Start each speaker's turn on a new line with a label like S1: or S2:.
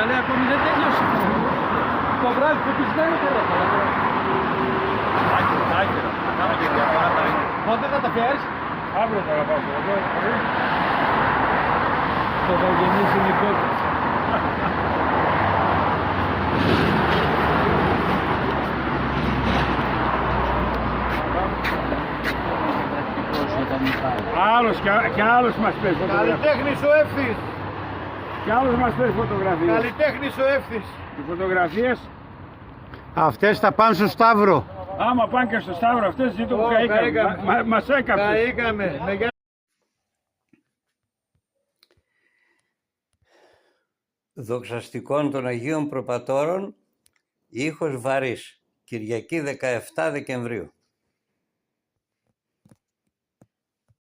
S1: λέει ακόμη δεν τελειώσει. Το βράδυ που πεις δεν είναι καλά. Άκυρα. Πότε θα τα φέρεις?
S2: Αύριο θα πάω εδώ.
S1: Το θα γεννήσει νικότητα.
S2: Άλλος και άλλος μας παίρνει φωτογραφίες.
S1: Καλλιτέχνης ο Εύθης.
S2: Και άλλος μας παίρνει φωτογραφίες.
S1: Καλλιτέχνης ο Εύθης.
S2: Οι φωτογραφίες,
S3: Αυτές θα πάνε στο Σταύρο.
S2: άμα πάνε και στο Σταύρο αυτές, ζήτω που καήκαμε. Μας έκαψε.
S1: Καήκαμε.
S4: Δοξαστικών των Αγίων Προπατώρων, ήχος Βαρύς, Κυριακή 17 Δεκεμβρίου.